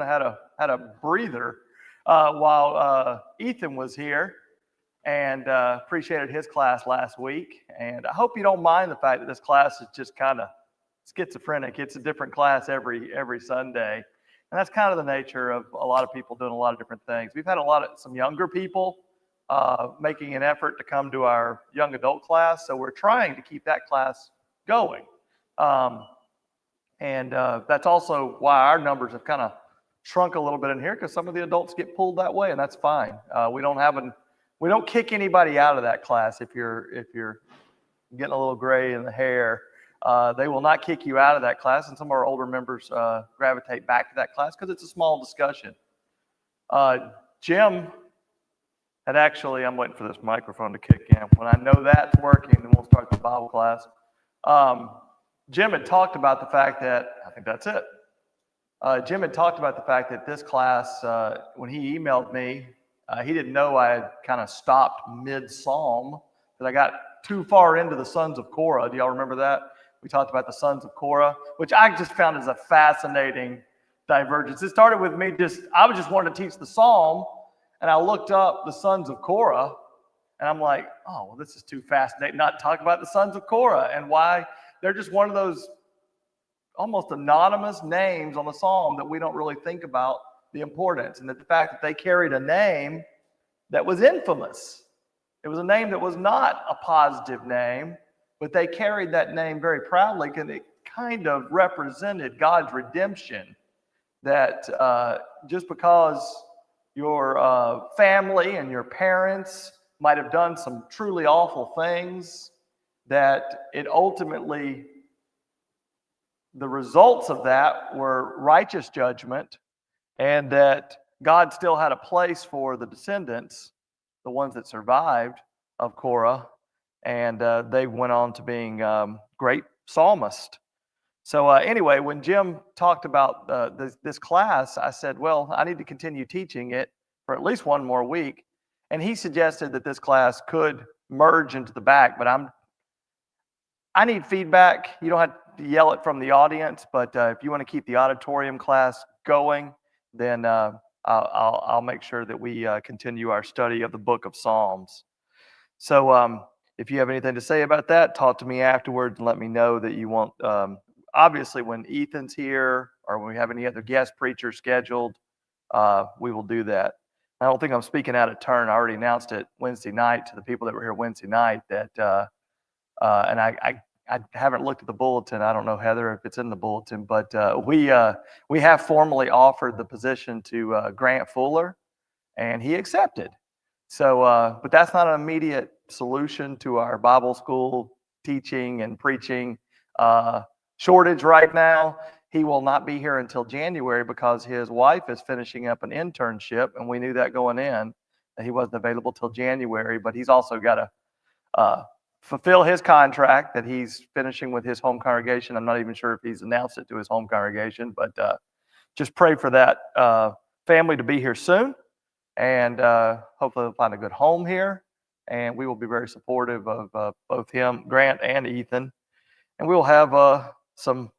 I had a breather while Ethan was here, and appreciated his class last week. And I hope you don't mind the fact that this class is just kind of schizophrenic. It's a different class every Sunday, and that's kind of the nature of a lot of people doing a lot of different things. We've had some younger people making an effort to come to our young adult class, so we're trying to keep that class going. And that's also why our numbers have kind of shrunk a little bit in here, because some of the adults get pulled that way, and that's fine. We don't kick anybody out of that class if you're getting a little gray in the hair. They will not kick you out of that class, and some of our older members gravitate back to that class because it's a small discussion. Jim had actually, I'm waiting for this microphone to kick in. When I know that's working, then we'll start the Bible class. Jim had talked about the fact that, I think that's it. Jim had talked about the fact that this class, when he emailed me, he didn't know I had kind of stopped mid-psalm, that I got too far into the sons of Korah. Do y'all remember that? We talked about the sons of Korah, which I just found as a fascinating divergence. It started with me I was just wanting to teach the psalm, and I looked up the sons of Korah, and I'm like, oh, well, this is too fascinating not to talk about the sons of Korah and why they're just one of those almost anonymous names on the psalm that we don't really think about the importance, and that the fact that they carried a name that was infamous. It was a name that was not a positive name, but they carried that name very proudly because it kind of represented God's redemption. That just because your family and your parents might have done some truly awful things, that it ultimately, the results of that were righteous judgment, and that God still had a place for the descendants, the ones that survived of Korah, and they went on to being great psalmists. So anyway, when Jim talked about this class, I said, well, I need to continue teaching it for at least one more week. And he suggested that this class could merge into the back, but I need feedback. You don't have to yell it from the audience, but if you want to keep the auditorium class going, then I'll make sure that we continue our study of the book of Psalms. So if you have anything to say about that, talk to me afterwards and let me know that you want, obviously when Ethan's here or when we have any other guest preachers scheduled, we will do that. I don't think I'm speaking out of turn. I already announced it Wednesday night to the people that were here Wednesday night that, and I haven't looked at the bulletin. I don't know, Heather, if it's in the bulletin, but we have formally offered the position to Grant Fuller, and he accepted. So, but that's not an immediate solution to our Bible school teaching and preaching shortage right now. He will not be here until January because his wife is finishing up an internship, and we knew that going in, that he wasn't available till January, but he's also got to fulfill his contract that he's finishing with his home congregation. I'm not even sure if he's announced it to his home congregation, but just pray for that family to be here soon, and hopefully they'll find a good home here, and we will be very supportive of both him, Grant, and Ethan, and we will have some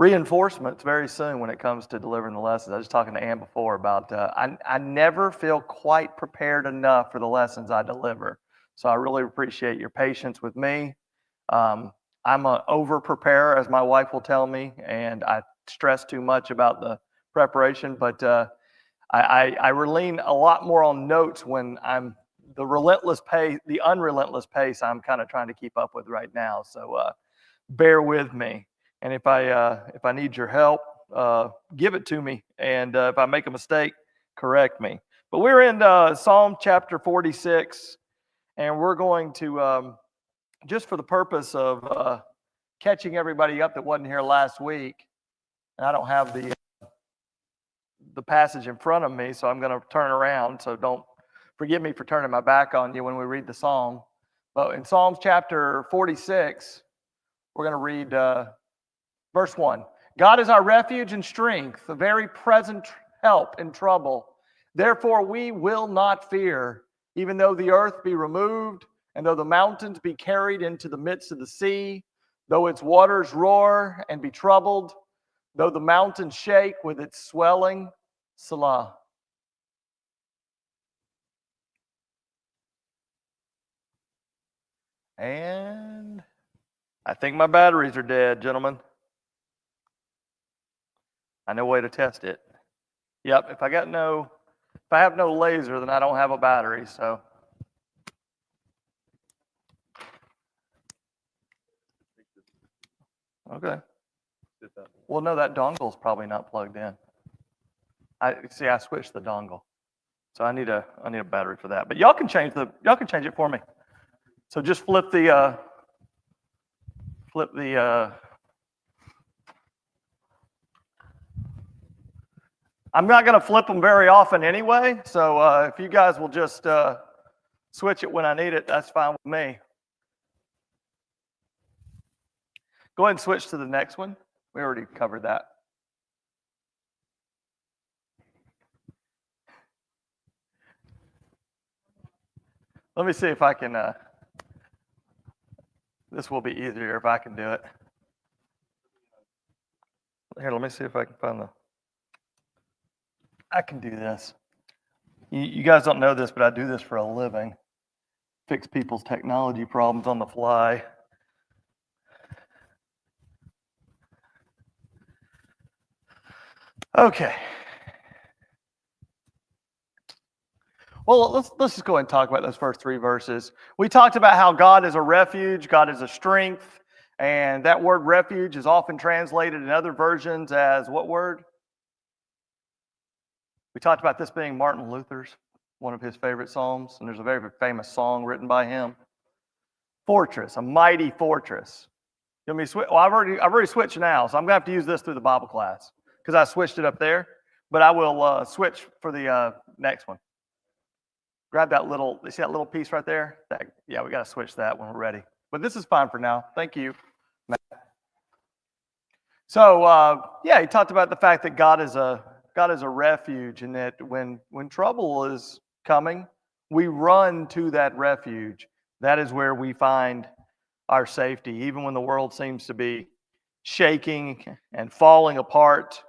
reinforcements very soon when it comes to delivering the lessons. I was talking to Ann before about I never feel quite prepared enough for the lessons I deliver. So I really appreciate your patience with me. I'm an over-preparer, as my wife will tell me, and I stress too much about the preparation, but I lean a lot more on notes when I'm the unrelentless pace I'm kind of trying to keep up with right now. So bear with me. And if I need your help, give it to me. And if I make a mistake, correct me. But we're in Psalm chapter 46. And we're going to, just for the purpose of catching everybody up that wasn't here last week, and I don't have the passage in front of me, so I'm going to turn around, so don't forgive me for turning my back on you when we read the psalm. But in Psalms chapter 46, we're going to read verse 1. God is our refuge and strength, a very present help in trouble. Therefore we will not fear, even though the earth be removed, and though the mountains be carried into the midst of the sea, though its waters roar and be troubled, Though the mountains shake with its swelling, Selah. And I think my batteries are dead, gentlemen. I know a way to test it. Yep, if I have no laser, then I don't have a battery, so. Okay. Well, no, that dongle's probably not plugged in. I switched the dongle. So I need a battery for that. But y'all can change it for me. So just flip the I'm not going to flip them very often anyway, so if you guys will just switch it when I need it, that's fine with me. Go ahead and switch to the next one. We already covered that. Let me see if I can, this will be easier if I can do it. Here, let me see if I can find I can do this. You guys don't know this, but I do this for a living. Fix people's technology problems on the fly. Okay. Well, let's just go ahead and talk about those first 3 verses. We talked about how God is a refuge, God is a strength, and that word refuge is often translated in other versions as what word? We talked about this being Martin Luther's, one of his favorite psalms, and there's a very famous song written by him. Fortress, a mighty fortress. You want me to switch? Well, I've already switched now, so I'm gonna have to use this through the Bible class because I switched it up there. But I will switch for the next one. Grab that you see that little piece right there? Yeah, we got to switch that when we're ready. But this is fine for now. Thank you, Matt. So yeah, he talked about the fact that God is a refuge, and that when trouble is coming, we run to that refuge. That is where we find our safety, even when the world seems to be shaking and falling apart.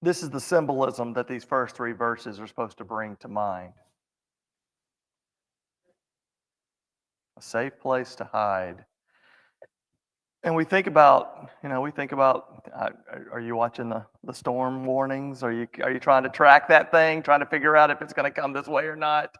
This is the symbolism that these first 3 verses are supposed to bring to mind. A safe place to hide. And we think about, are you watching the storm warnings? Are you trying to track that thing, trying to figure out if it's going to come this way or not?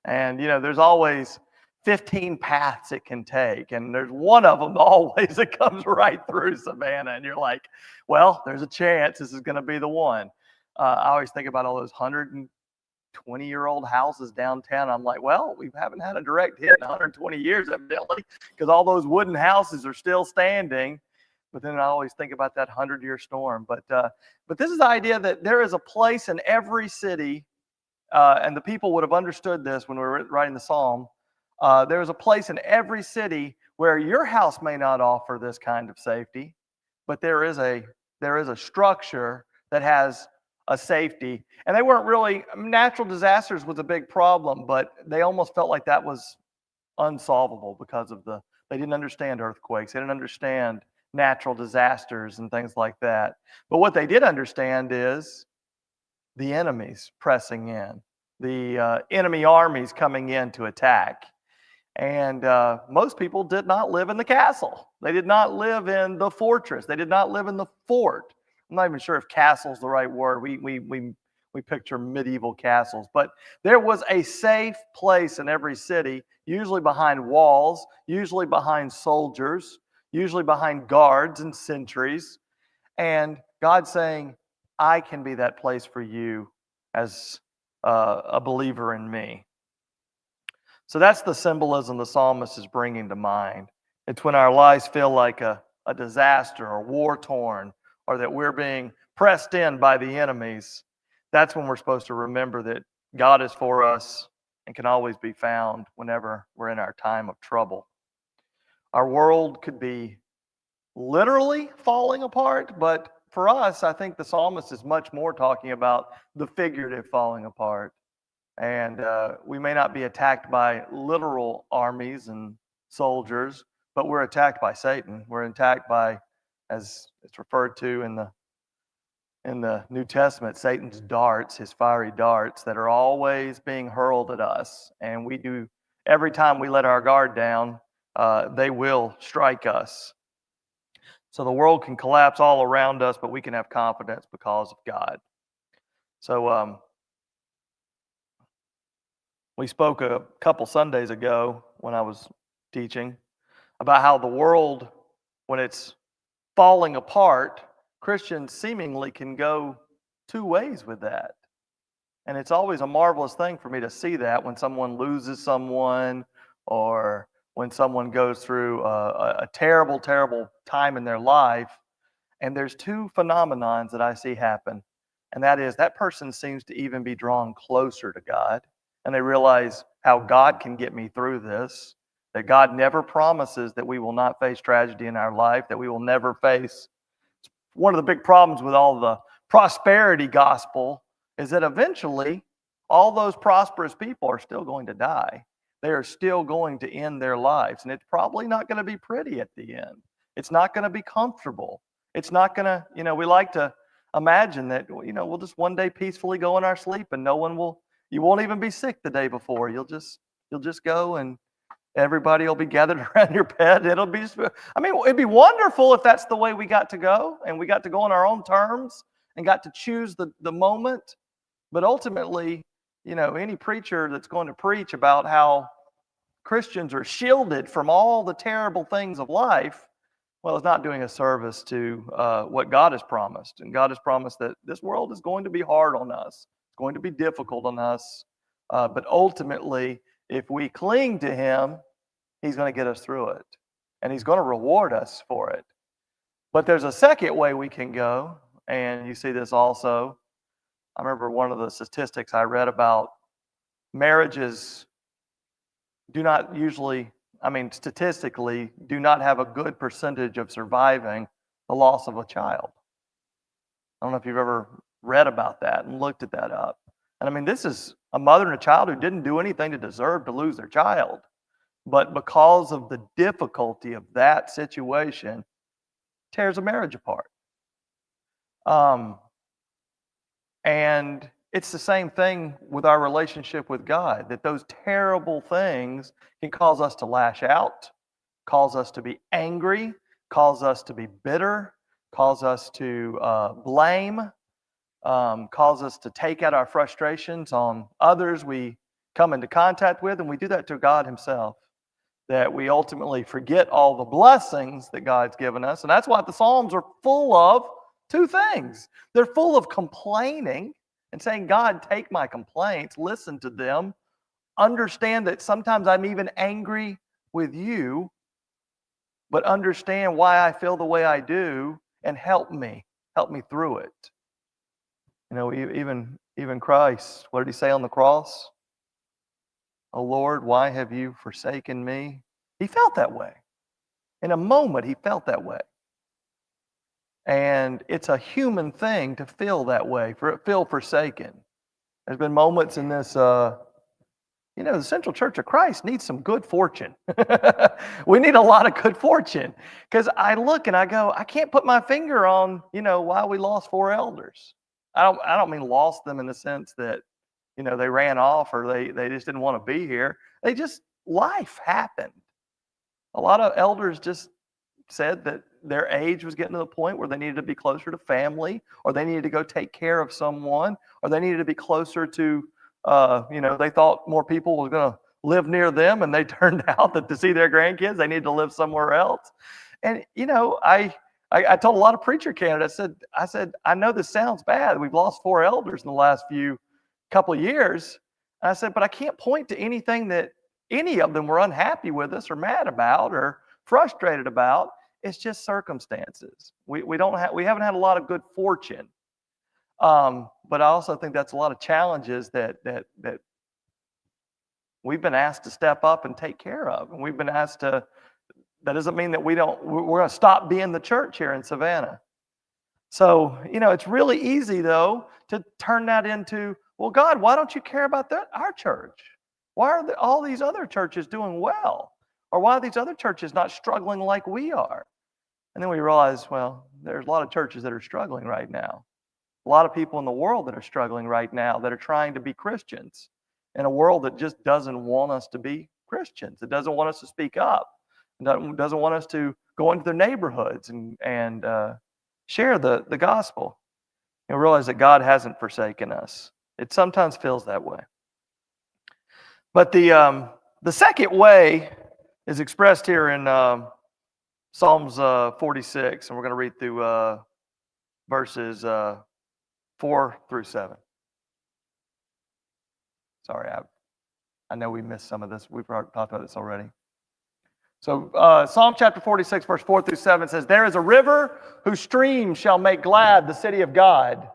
And, there's always 15 paths it can take. And there's one of them always that comes right through Savannah. And you're like, well, there's a chance this is going to be the one. I always think about all those 120-year-old houses downtown. I'm like, well, we haven't had a direct hit in 120 years, evidently, because all those wooden houses are still standing. But then I always think about that 100-year storm. But this is the idea that there is a place in every city, and the people would have understood this when we were writing the psalm. There is a place in every city where your house may not offer this kind of safety, but there is a structure that has a safety. And they weren't really, natural disasters was a big problem, but they almost felt like that was unsolvable because of they didn't understand earthquakes. They didn't understand natural disasters and things like that. But what they did understand is the enemies pressing in, the enemy armies coming in to attack. And most people did not live in the castle. They did not live in the fortress. They did not live in the fort. I'm not even sure if castle is the right word. We picture medieval castles, but there was a safe place in every city, usually behind walls, usually behind soldiers, usually behind guards and sentries. And God saying, I can be that place for you as a believer in me. So that's the symbolism the psalmist is bringing to mind. It's when our lives feel like a disaster or war-torn, or that we're being pressed in by the enemies. That's when we're supposed to remember that God is for us and can always be found whenever we're in our time of trouble. Our world could be literally falling apart, but for us, I think the psalmist is much more talking about the figurative falling apart. And we may not be attacked by literal armies and soldiers, but we're attacked by Satan. We're attacked by as it's referred to in the New Testament, Satan's darts, his fiery darts that are always being hurled at us. And we do, every time we let our guard down, they will strike us. So the world can collapse all around us, but we can have confidence because of God. So we spoke a couple Sundays ago when I was teaching about how the world, when it's falling apart, Christians seemingly can go two ways with that. And it's always a marvelous thing for me to see that when someone loses someone or when someone goes through a terrible, terrible time in their life. And there's two phenomenons that I see happen. And that is that person seems to even be drawn closer to God. And they realize how God can get me through this, that God never promises that we will not face tragedy in our life, that we will never face. One of the big problems with all the prosperity gospel is that eventually all those prosperous people are still going to die. They are still going to end their lives. And it's probably not going to be pretty at the end. It's not going to be comfortable. It's not going to, we like to imagine that, we'll just one day peacefully go in our sleep and you won't even be sick the day before. You'll just go and everybody will be gathered around your bed. It'd be wonderful if that's the way we got to go and we got to go on our own terms and got to choose the moment. But ultimately, any preacher that's going to preach about how Christians are shielded from all the terrible things of life, well, it's not doing a service to what God has promised. And God has promised that this world is going to be hard on us. It's going to be difficult on us. But ultimately, if we cling to Him, He's going to get us through it. And He's going to reward us for it. But there's a second way we can go. And you see this also. I remember one of the statistics I read about marriages statistically do not have a good percentage of surviving the loss of a child. I don't know if you've ever read about that and looked at that up. And this is a mother and a child who didn't do anything to deserve to lose their child. But because of the difficulty of that situation, tears a marriage apart. And it's the same thing with our relationship with God, that those terrible things can cause us to lash out, cause us to be angry, cause us to be bitter, cause us to blame, cause us to take out our frustrations on others we come into contact with, and we do that to God Himself, that we ultimately forget all the blessings that God's given us. And that's why the Psalms are full of two things. They're full of complaining and saying, God, take my complaints, listen to them, understand that sometimes I'm even angry with you, but understand why I feel the way I do and help me through it. Even Christ, what did He say on the cross? Oh Lord, why have you forsaken me? He felt that way. In a moment, He felt that way. And it's a human thing to feel that way, feel forsaken. There's been moments in this, the Central Church of Christ needs some good fortune. We need a lot of good fortune. Because I look and I go, I can't put my finger on, why we lost 4 elders. I don't mean lost them in the sense that, they ran off or they just didn't want to be here. Life happened. A lot of elders just said that their age was getting to the point where they needed to be closer to family, or they needed to go take care of someone, or they needed to be closer to, they thought more people were going to live near them, and they turned out that to see their grandkids, they needed to live somewhere else. And, I told a lot of preacher candidates, I said, I know this sounds bad. We've lost 4 elders in the last couple of years. And I said, but I can't point to anything that any of them were unhappy with us or mad about or frustrated about. It's just circumstances. We haven't had a lot of good fortune. But I also think that's a lot of challenges that we've been asked to step up and take care of. And we've been asked to, that doesn't mean that we're going to stop being the church here in Savannah. So, it's really easy though to turn that into, well, God, why don't you care about our church? Why are all these other churches doing well? Or why are these other churches not struggling like we are? And then we realize, well, there's a lot of churches that are struggling right now. A lot of people in the world that are struggling right now that are trying to be Christians in a world that just doesn't want us to be Christians. It doesn't want us to speak up. It doesn't want us to go into their neighborhoods and share the gospel. And realize that God hasn't forsaken us. It sometimes feels that way. But the second way is expressed here in Psalms 46, and we're going to read through verses 4 through 7. Sorry, I know we missed some of this. We've talked about this already. So Psalm chapter 46, verse 4 through 7 says, "There is a river whose streams shall make glad the city of God,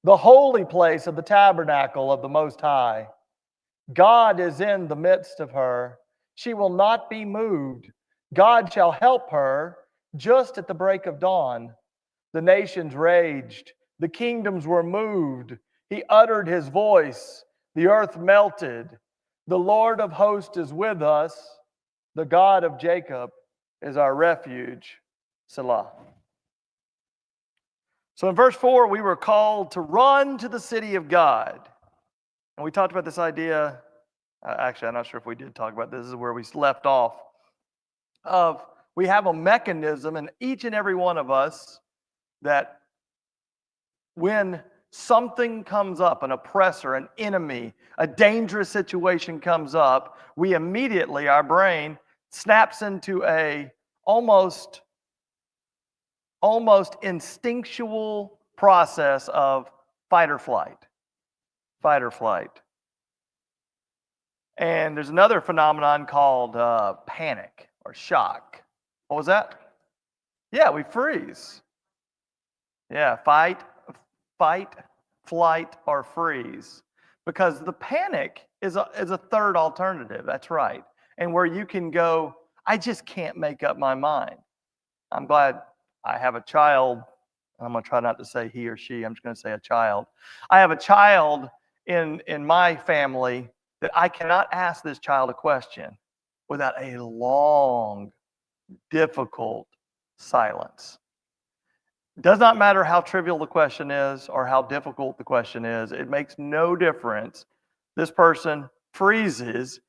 the holy place of the tabernacle of the Most High. God is in the midst of her. She will not be moved. God shall help her just at the break of dawn. The nations raged. The kingdoms were moved. He uttered his voice. The earth melted. The Lord of hosts is with us. The God of Jacob is our refuge." Selah. So in verse 4, we were called to run to the city of God. And we talked about this idea. Actually, I'm not sure if we did talk about this. This is where we left off. We have a mechanism in each and every one of us that when something comes up, an oppressor, an enemy, a dangerous situation comes up, we immediately, our brain snaps into a almost instinctual process of fight or flight. Fight or flight. And there's another phenomenon called panic or shock. What was that? Yeah, we freeze. Yeah, fight, flight, or freeze. Because the panic is a third alternative. That's right. And where you can go, I just can't make up my mind. I'm glad I have a child. I'm going to try not to say he or she. I'm just going to say a child. I have a child in my family that I cannot ask this child a question without a long, difficult silence. It does not matter how trivial the question is or how difficult the question is. It makes no difference. This person freezes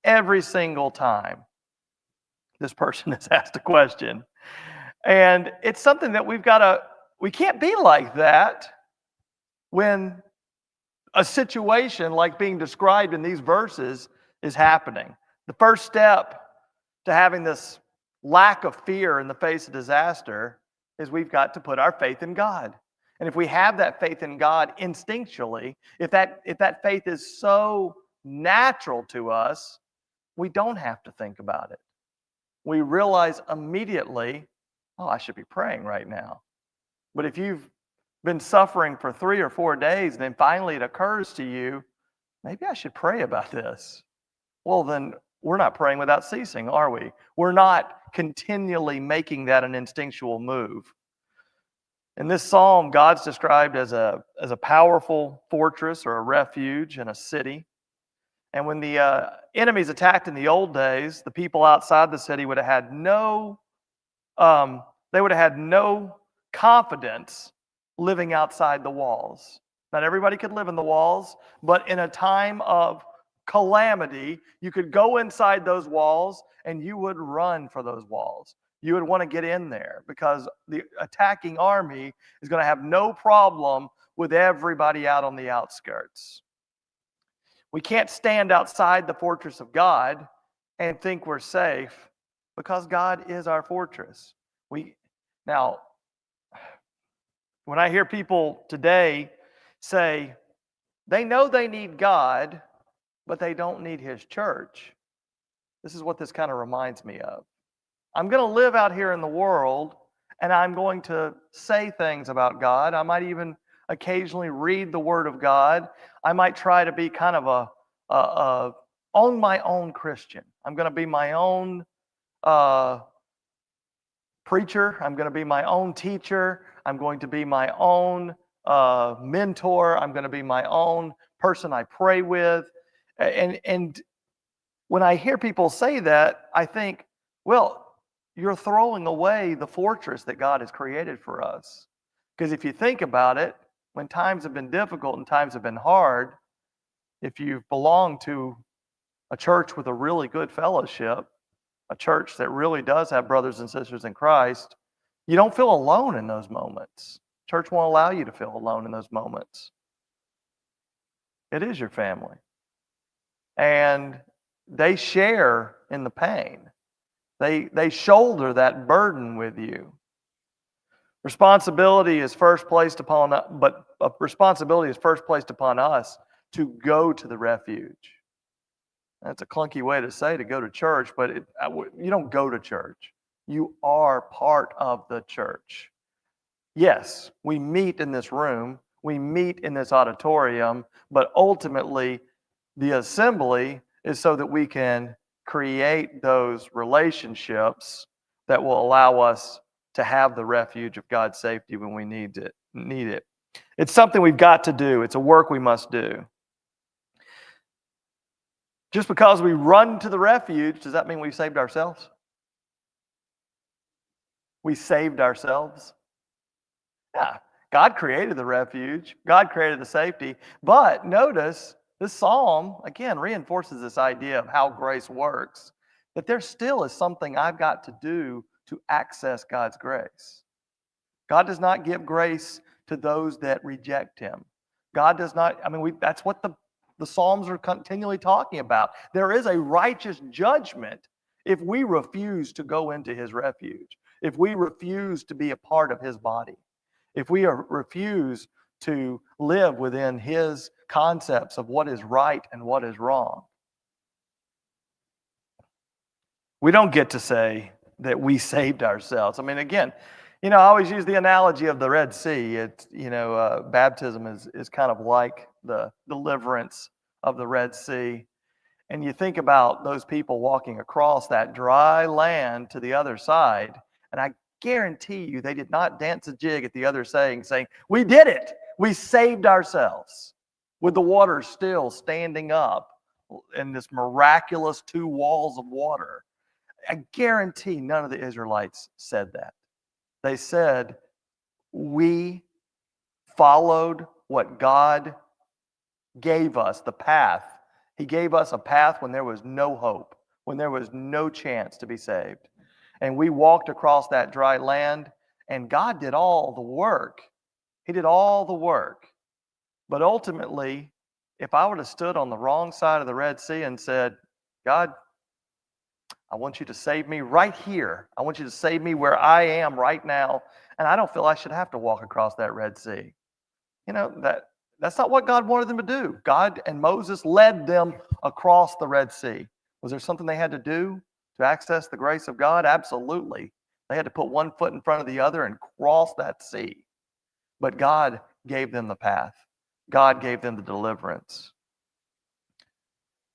every single time this person is asked a question. And it's something that we can't be like that when a situation like being described in these verses is happening. The first step to having this lack of fear in the face of disaster is we've got to put our faith in God. And if we have that faith in God instinctually, if that faith is so natural to us, we don't have to think about it. We realize immediately, oh, I should be praying right now. But if you've been suffering for 3 or 4 days, and then finally it occurs to you, maybe I should pray about this. Well, then we're not praying without ceasing, are we? We're not continually making that an instinctual move. In this psalm, God's described as a powerful fortress or a refuge in a city. And when the enemies attacked in the old days, the people outside the city would have had no confidence living outside the walls. Not everybody could live in the walls, but in a time of calamity, you could go inside those walls and you would run for those walls. You would want to get in there because the attacking army is going to have no problem with everybody out on the outskirts. We can't stand outside the fortress of God and think we're safe because God is our fortress. Now, when I hear people today say they know they need God, but they don't need His church, this is what this kind of reminds me of. I'm going to live out here in the world, and I'm going to say things about God. I might even occasionally read the Word of God. I might try to be kind of a on my own Christian. I'm going to be my own preacher. I'm going to be my own teacher. I'm going to be my own mentor. I'm going to be my own person I pray with. And when I hear people say that, I think, well, you're throwing away the fortress that God has created for us. Because if you think about it, when times have been difficult and times have been hard, if you've belonged to a church with a really good fellowship, a church that really does have brothers and sisters in Christ, you don't feel alone in those moments. Church won't allow you to feel alone in those moments. It is your family. And they share in the pain. They shoulder that burden with you. Responsibility is first placed upon us to go to the refuge. That's a clunky way to say to go to church, but you don't go to church. You are part of the church. Yes, we meet in this room, we meet in this auditorium, but ultimately the assembly is so that we can create those relationships that will allow us to have the refuge of God's safety when we need it. It's something we've got to do. It's a work we must do. Just because we run to the refuge, does that mean we saved ourselves? We saved ourselves? Yeah. God created the refuge. God created the safety. But notice, this psalm, again, reinforces this idea of how grace works, that there still is something I've got to do to access God's grace. God does not give grace to those that reject Him. God does not, that's what the Psalms are continually talking about. There is a righteous judgment if we refuse to go into His refuge, if we refuse to be a part of His body, if we refuse to live within His concepts of what is right and what is wrong. We don't get to say that we saved ourselves. Again, I always use the analogy of the Red Sea. Baptism is kind of like the deliverance of the Red Sea. And you think about those people walking across that dry land to the other side, and I guarantee you they did not dance a jig at the other saying, we did it. We saved ourselves, with the water still standing up in this miraculous 2 walls of water. I guarantee none of the Israelites said that. They said, we followed what God gave us, the path. He gave us a path when there was no hope, when there was no chance to be saved. And we walked across that dry land, and God did all the work. He did all the work. But ultimately, if I would have stood on the wrong side of the Red Sea and said, God, I want you to save me right here. I want you to save me where I am right now. And I don't feel I should have to walk across that Red Sea. That's not what God wanted them to do. God and Moses led them across the Red Sea. Was there something they had to do to access the grace of God? Absolutely. They had to put one foot in front of the other and cross that sea. But God gave them the path. God gave them the deliverance.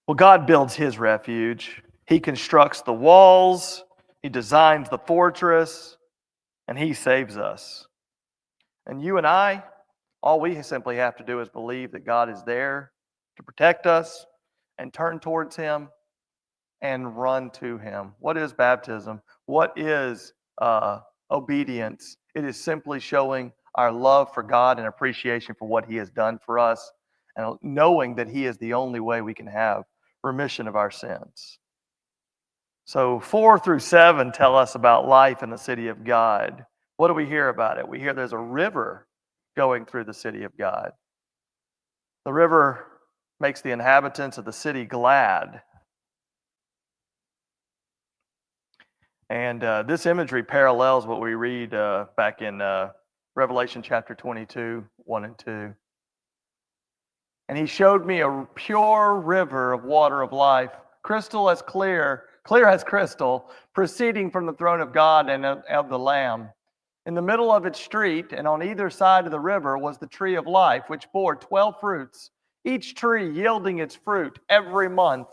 Well, God builds His refuge. He constructs the walls. He designs the fortress. And He saves us. And you and I, all we simply have to do is believe that God is there to protect us and turn towards Him and run to Him. What is baptism? What is obedience? It is simply showing our love for God and appreciation for what He has done for us, and knowing that He is the only way we can have remission of our sins. So 4 through 7 tell us about life in the city of God. What do we hear about it? We hear there's a river going through the city of God. The river makes the inhabitants of the city glad. And this imagery parallels what we read back in Revelation chapter 22, 1 and 2. And He showed me a pure river of water of life, crystal as clear as crystal, proceeding from the throne of God and of the Lamb. In the middle of its street and on either side of the river was the tree of life, which bore 12 fruits, each tree yielding its fruit every month.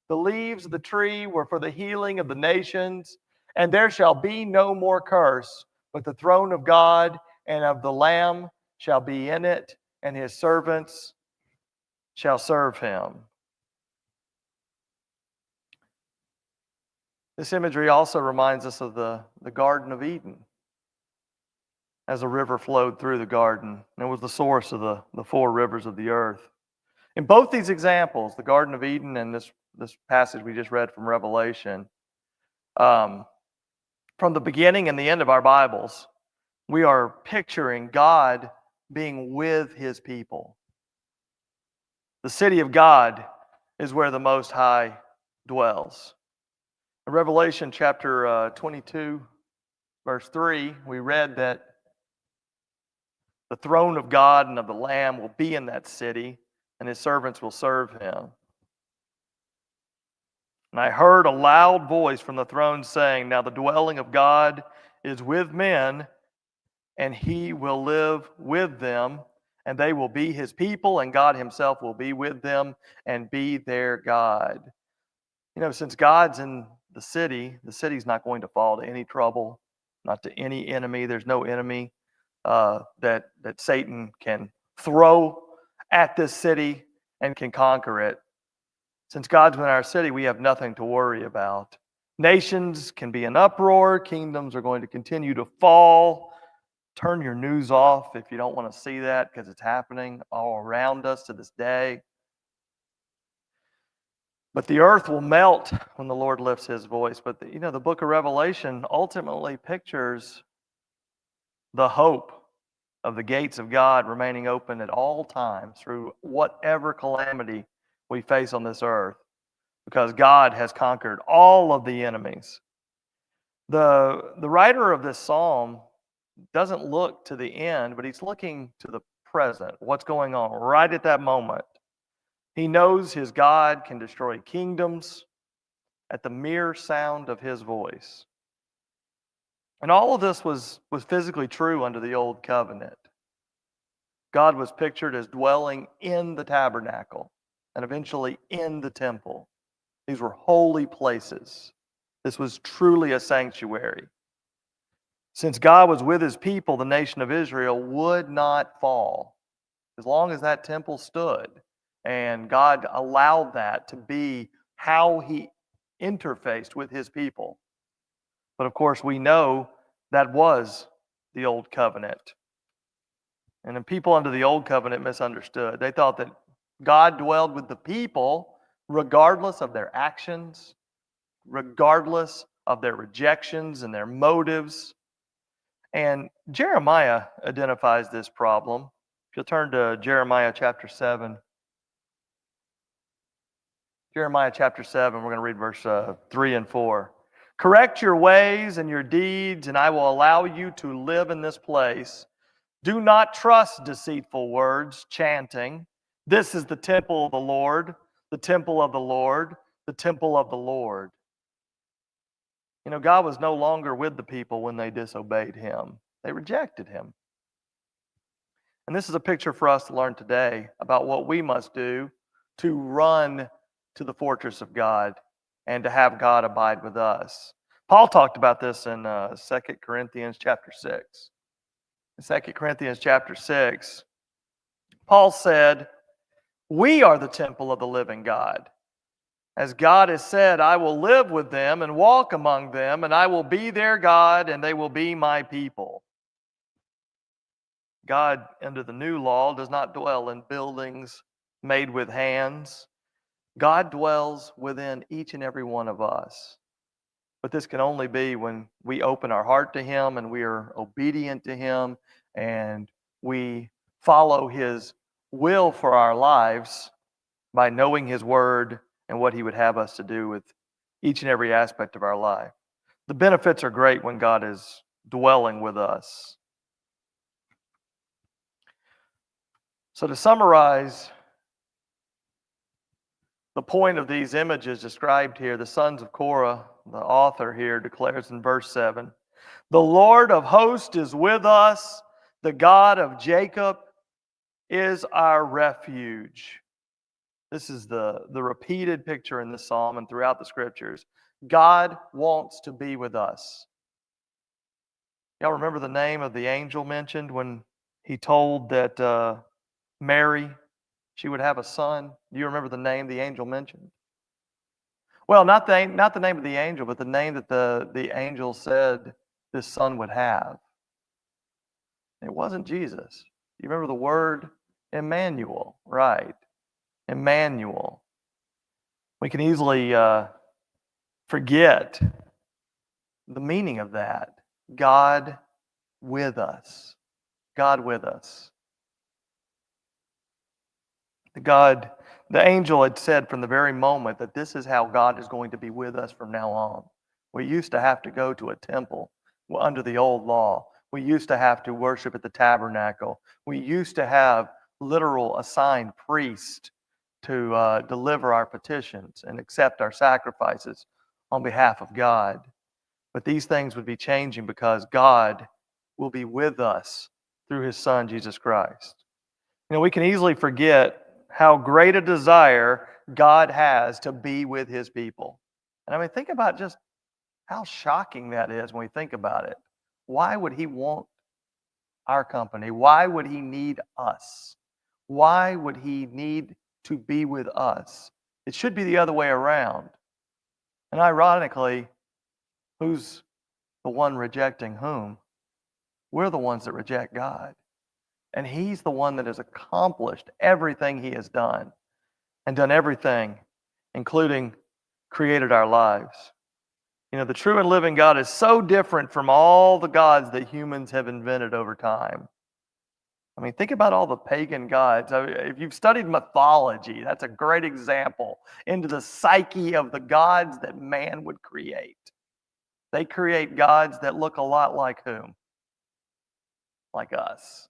The leaves of the tree were for the healing of the nations, and there shall be no more curse, but the throne of God and of the Lamb shall be in it, and His servants shall serve Him. This imagery also reminds us of the Garden of Eden, as a river flowed through the garden, and it was the source of the four rivers of the earth. In both these examples, the Garden of Eden and this passage we just read from Revelation, from the beginning and the end of our Bibles, we are picturing God being with his people. The city of God is where the Most High dwells. In Revelation chapter 22, verse 3, we read that the throne of God and of the Lamb will be in that city, and his servants will serve him. And I heard a loud voice from the throne saying, "Now the dwelling of God is with men, and he will live with them, and they will be his people, and God himself will be with them and be their God." You know, since God's in the city's not going to fall to any trouble, not to any enemy. There's no enemy that Satan can throw at this city and can conquer it. Since God's in our city, we have nothing to worry about. Nations can be in uproar. Kingdoms are going to continue to fall. Turn your news off if you don't want to see that, because it's happening all around us to this day. But the earth will melt when the Lord lifts his voice. But the book of Revelation ultimately pictures the hope of the gates of God remaining open at all times through whatever calamity we face on this earth, because God has conquered all of the enemies. The writer of this psalm doesn't look to the end, but he's looking to the present, what's going on right at that moment. He knows his God can destroy kingdoms at the mere sound of his voice. And all of this was physically true under the old covenant. God was pictured as dwelling in the tabernacle and eventually in the temple. These were holy places. This was truly a sanctuary. Since God was with his people, the nation of Israel would not fall as long as that temple stood. And God allowed that to be how he interfaced with his people. But of course, we know that was the old covenant. And the people under the old covenant misunderstood. They thought that God dwelled with the people regardless of their actions, regardless of their rejections and their motives. And Jeremiah identifies this problem. If you'll turn to Jeremiah chapter 7. Jeremiah chapter 7, we're going to read verse 3 and 4. "Correct your ways and your deeds, and I will allow you to live in this place. Do not trust deceitful words, chanting, 'This is the temple of the Lord, the temple of the Lord, the temple of the Lord.'" You know, God was no longer with the people when they disobeyed him. They rejected him. And this is a picture for us to learn today about what we must do to run to the fortress of God and to have God abide with us. Paul talked about this in 2 Corinthians chapter 6. In 2 Corinthians chapter 6, Paul said, "We are the temple of the living God. As God has said, I will live with them and walk among them, and I will be their God, and they will be my people." God, under the new law, does not dwell in buildings made with hands. God dwells within each and every one of us. But this can only be when we open our heart to him and we are obedient to him and we follow his will for our lives by knowing his word and what he would have us to do with each and every aspect of our life. The benefits are great when God is dwelling with us. So to summarize the point of these images described here, the sons of Korah, the author here declares in verse 7, "The Lord of hosts is with us, the God of Jacob is our refuge." This is the repeated picture in this psalm and throughout the scriptures. God wants to be with us. Y'all remember the name of the angel mentioned when he told that Mary, she would have a son? Do you remember the name the angel mentioned? Well, not the name of the angel, but the name that the angel said this son would have. It wasn't Jesus. You remember the word Emmanuel, right? Emmanuel. We can easily forget the meaning of that. God with us. God with us. The angel had said from the very moment that this is how God is going to be with us from now on. We used to have to go to a temple under the old law. We used to have to worship at the tabernacle. We used to have literal assigned priests to deliver our petitions and accept our sacrifices on behalf of God. But these things would be changing because God will be with us through his son, Jesus Christ. You know, we can easily forget how great a desire God has to be with his people. And I mean, think about just how shocking that is when we think about it. Why would he want our company? Why would he need us? Why would he need to be with us? It should be the other way around. And ironically, who's the one rejecting whom? We're the ones that reject God. And he's the one that has accomplished everything he has done and done everything, including created our lives. You know, the true and living God is so different from all the gods that humans have invented over time. I mean, think about all the pagan gods. I mean, if you've studied mythology, that's a great example into the psyche of the gods that man would create. They create gods that look a lot like whom? Like us,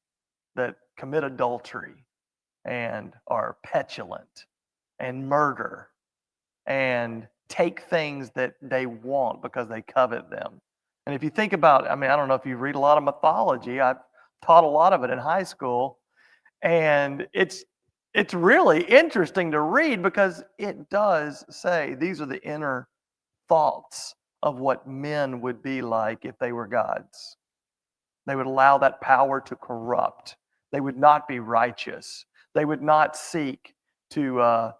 that commit adultery and are petulant and murder and take things that they want because they covet them. And if you think about, I mean, I don't know if you read a lot of mythology. I've taught a lot of it in high school, and it's really interesting to read because it does say these are the inner thoughts of what men would be like if they were gods. They would allow that power to corrupt. They would not be righteous. They would not seek to.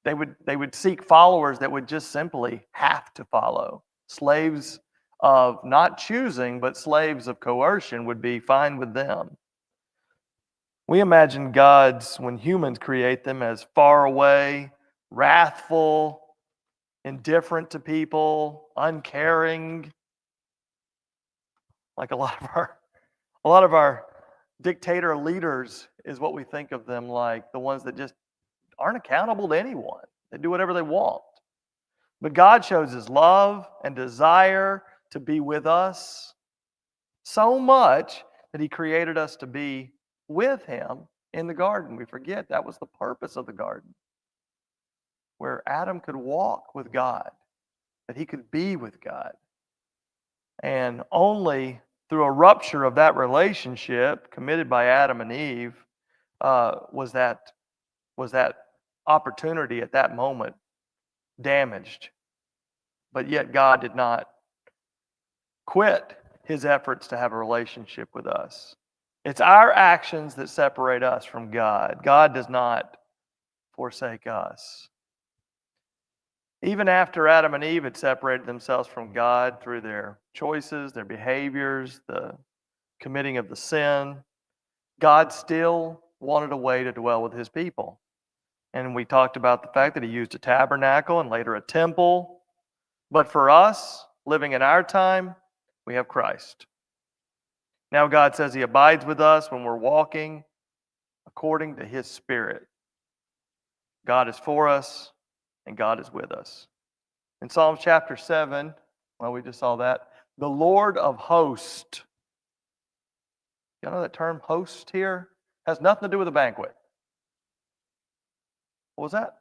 They would seek followers that would just simply have to follow. Slaves of not choosing, but slaves of coercion would be fine with them. We imagine gods, when humans create them, as far away, wrathful, indifferent to people, uncaring, like a lot of our dictator leaders is what we think of them like, the ones that just aren't accountable to anyone. They do whatever they want. But God shows his love and desire to be with us so much that he created us to be with him in the garden. We forget that was the purpose of the garden, where Adam could walk with God, that he could be with God. And only through a rupture of that relationship committed by Adam and Eve was that opportunity at that moment damaged. But yet God did not quit his efforts to have a relationship with us. It's our actions that separate us from God. God does not forsake us. Even after Adam and Eve had separated themselves from God through their choices, their behaviors, the committing of the sin, God still wanted a way to dwell with his people. And we talked about the fact that he used a tabernacle and later a temple. But for us, living in our time, we have Christ. Now God says he abides with us when we're walking according to his Spirit. God is for us and God is with us. In Psalms chapter 7, well, we just saw that, the Lord of hosts. You know that term host here? Has nothing to do with a banquet. What was that?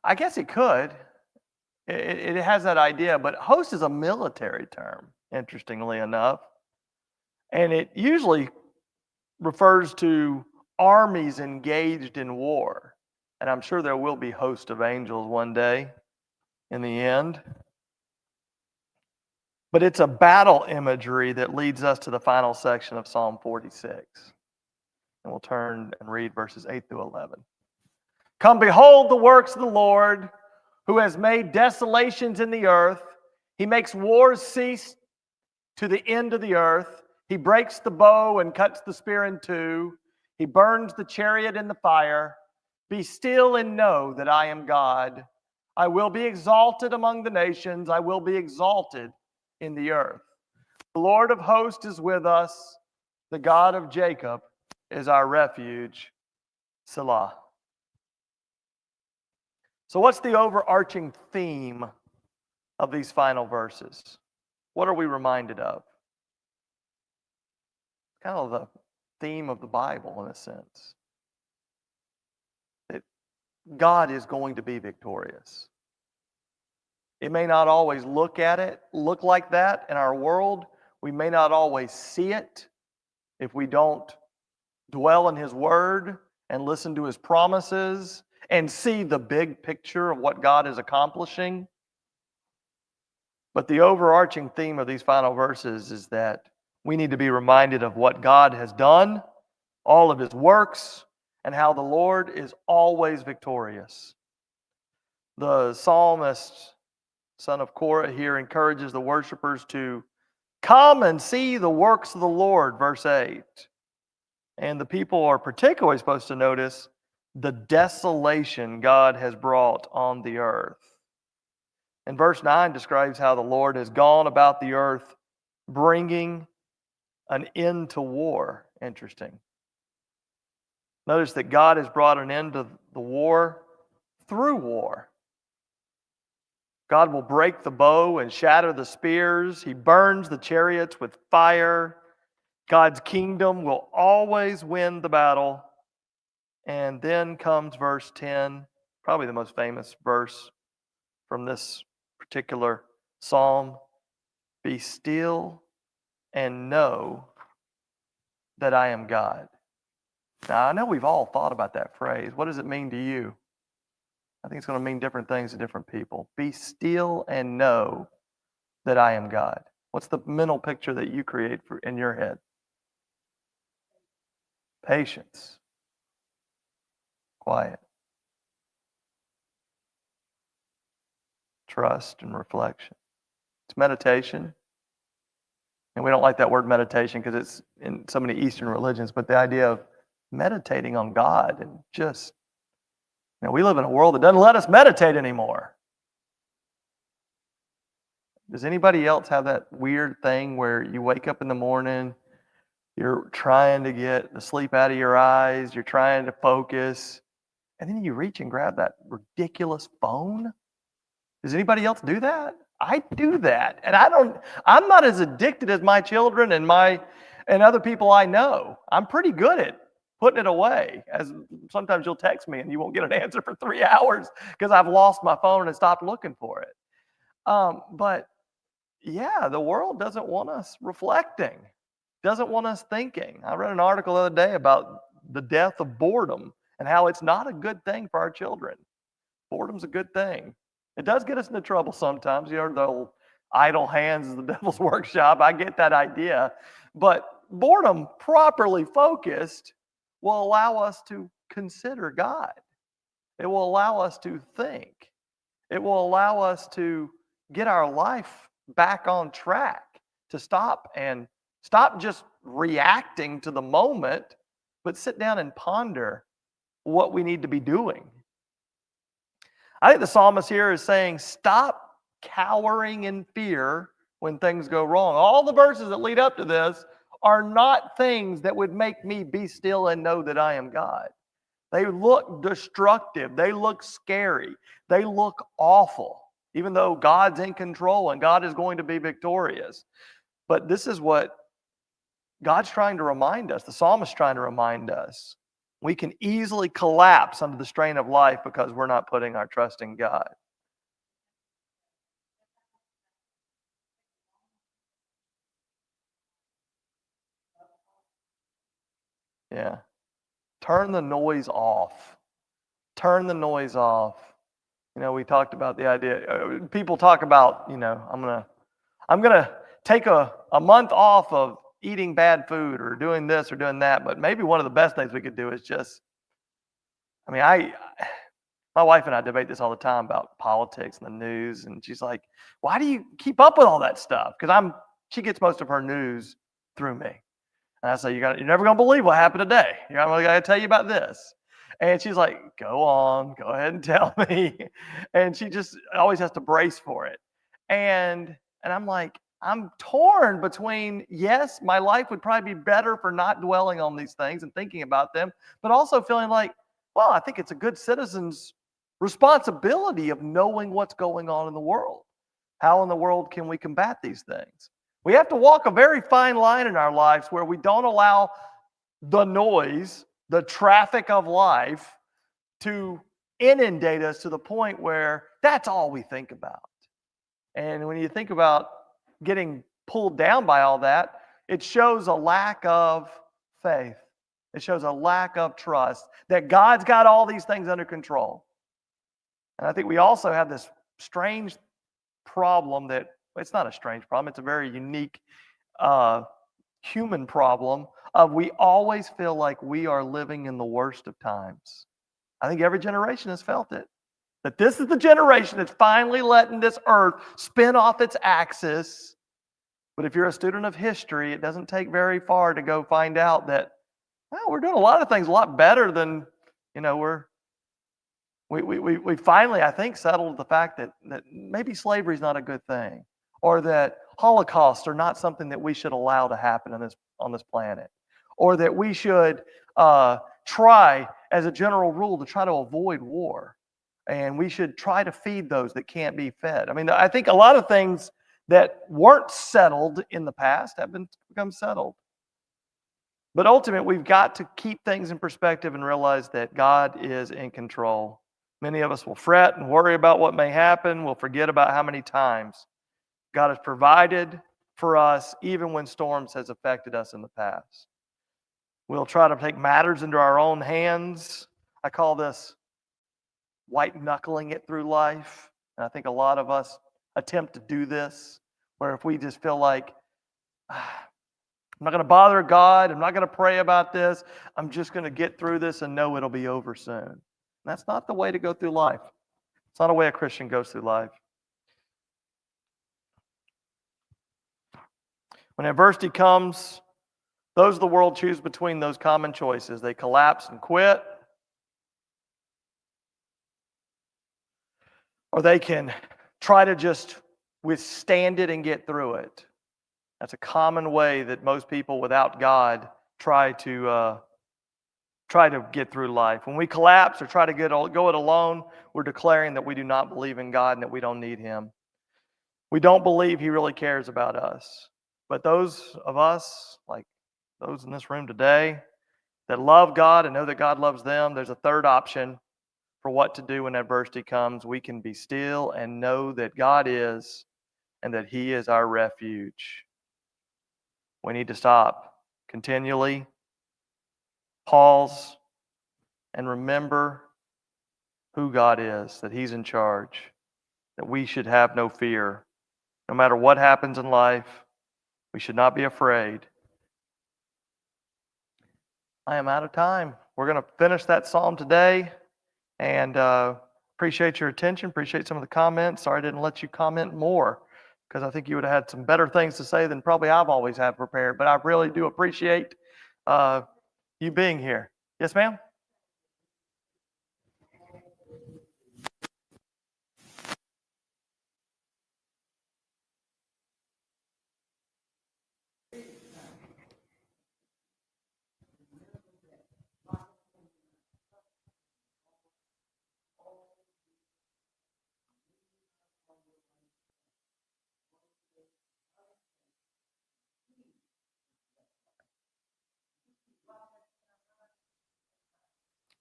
I guess it could. It has that idea, but host is a military term, interestingly enough. And it usually refers to armies engaged in war. And I'm sure there will be hosts of angels one day in the end. But it's a battle imagery that leads us to the final section of Psalm 46. And we'll turn and read verses 8 through 11. Come behold the works of the Lord, who has made desolations in the earth. He makes wars cease to the end of the earth. He breaks the bow and cuts the spear in two. He burns the chariot in the fire. Be still and know that I am God. I will be exalted among the nations. I will be exalted in the earth. The Lord of hosts is with us. The God of Jacob is our refuge. Selah. So what's the overarching theme of these final verses? What are we reminded of? Kind of the theme of the Bible in a sense. That God is going to be victorious. It may not always look like that in our world. We may not always see it if we don't dwell in His Word and listen to His promises and see the big picture of what God is accomplishing. But the overarching theme of these final verses is that we need to be reminded of what God has done, all of His works, and how the Lord is always victorious. The psalmist, son of Korah, here encourages the worshipers to come and see the works of the Lord, verse 8. And the people are particularly supposed to notice the desolation God has brought on the earth. And verse 9 describes how the Lord has gone about the earth bringing an end to war. Interesting. Notice that God has brought an end to the war through war. God will break the bow and shatter the spears. He burns the chariots with fire. God's kingdom will always win the battle. And then comes verse 10, probably the most famous verse from this particular psalm. Be still and know that I am God. Now, I know we've all thought about that phrase. What does it mean to you? I think it's going to mean different things to different people. Be still and know that I am God. What's the mental picture that you create in your head? Patience. Quiet. Trust and reflection. It's meditation. And we don't like that word meditation because it's in so many Eastern religions, but the idea of meditating on God and just, we live in a world that doesn't let us meditate anymore. Does anybody else have that weird thing where you wake up in the morning, you're trying to get the sleep out of your eyes, you're trying to focus, and then you reach and grab that ridiculous phone? Does anybody else do that? I do that. And I'm not as addicted as my children and other people I know. I'm pretty good at putting it away. As sometimes you'll text me and you won't get an answer for 3 hours because I've lost my phone and stopped looking for it. But yeah, the world doesn't want us reflecting, doesn't want us thinking. I read an article the other day about the death of boredom and how it's not a good thing for our children. Boredom's a good thing. It does get us into trouble sometimes. The old idle hands is the devil's workshop. I get that idea. But boredom, properly focused, will allow us to consider God. It will allow us to think. It will allow us to get our life back on track, to stop just reacting to the moment, but sit down and ponder what we need to be doing. I think the psalmist here is saying, stop cowering in fear when things go wrong. All the verses that lead up to this are not things that would make me be still and know that I am God. They look destructive. They look scary. They look awful, even though God's in control and God is going to be victorious. But this is what God's trying to remind us. The psalmist is trying to remind us. We can easily collapse under the strain of life because we're not putting our trust in God. Yeah. Turn the noise off. Turn the noise off. We talked about the idea. People talk about, I'm gonna take a month off of eating bad food or doing this or doing that. But maybe one of the best things we could do is just, My wife and I debate this all the time about politics and the news, and she's like, "Why do you keep up with all that stuff?" Because she gets most of her news through me. And I say, you're never gonna believe what happened today. I'm gonna tell you about this. And she's like, go on, go ahead and tell me. And she just always has to brace for it. And I'm like, I'm torn between, yes, my life would probably be better for not dwelling on these things and thinking about them, but also feeling like, well, I think it's a good citizen's responsibility of knowing what's going on in the world. How in the world can we combat these things? We have to walk a very fine line in our lives where we don't allow the noise, the traffic of life to inundate us to the point where that's all we think about. And when you think about getting pulled down by all that, it shows a lack of faith. It shows a lack of trust that God's got all these things under control. And I think we also have this strange problem that it's not a strange problem, it's a very unique human problem of we always feel like we are living in the worst of times. I think every generation has felt it. That this is the generation that's finally letting this earth spin off its axis. But if you're a student of history, it doesn't take very far to go find out that, well, we're doing a lot of things a lot better than, we finally, I think, settled the fact that maybe slavery is not a good thing, or that Holocausts are not something that we should allow to happen on this planet, or that we should try, as a general rule, to try to avoid war, and we should try to feed those that can't be fed. I mean, I think a lot of things that weren't settled in the past have become settled. But ultimately, we've got to keep things in perspective and realize that God is in control. Many of us will fret and worry about what may happen. We'll forget about how many times God has provided for us, even when storms has affected us in the past. We'll try to take matters into our own hands. I call this white knuckling it through life. And I think a lot of us attempt to do this, where if we just feel like, I'm not going to bother God, I'm not going to pray about this, I'm just going to get through this and know it'll be over soon. And that's not the way to go through life. It's not a way a Christian goes through life. When adversity comes, those of the world choose between those common choices. They collapse and quit, or they can try to just withstand it and get through it. That's a common way that most people without God try to get through life. When we collapse or try to go it alone, we're declaring that we do not believe in God and that we don't need Him. We don't believe He really cares about us. But those of us, like those in this room today, that love God and know that God loves them, there's a third option for what to do when adversity comes. We can be still and know that God is and that He is our refuge. We need to stop continually, pause, and remember who God is, that He's in charge, that we should have no fear. No matter what happens in life, we should not be afraid. I am out of time. We're going to finish that psalm today, and appreciate your attention, appreciate some of the comments. Sorry I didn't let you comment more, because I think you would have had some better things to say than probably I've always had prepared. But I really do appreciate you being here. Yes, ma'am?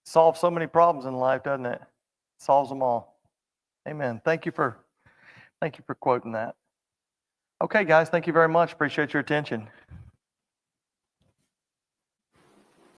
Solves so many problems in life, doesn't it? Solves them all. Amen. Thank you for quoting that. Okay, guys, thank you very much. Appreciate your attention.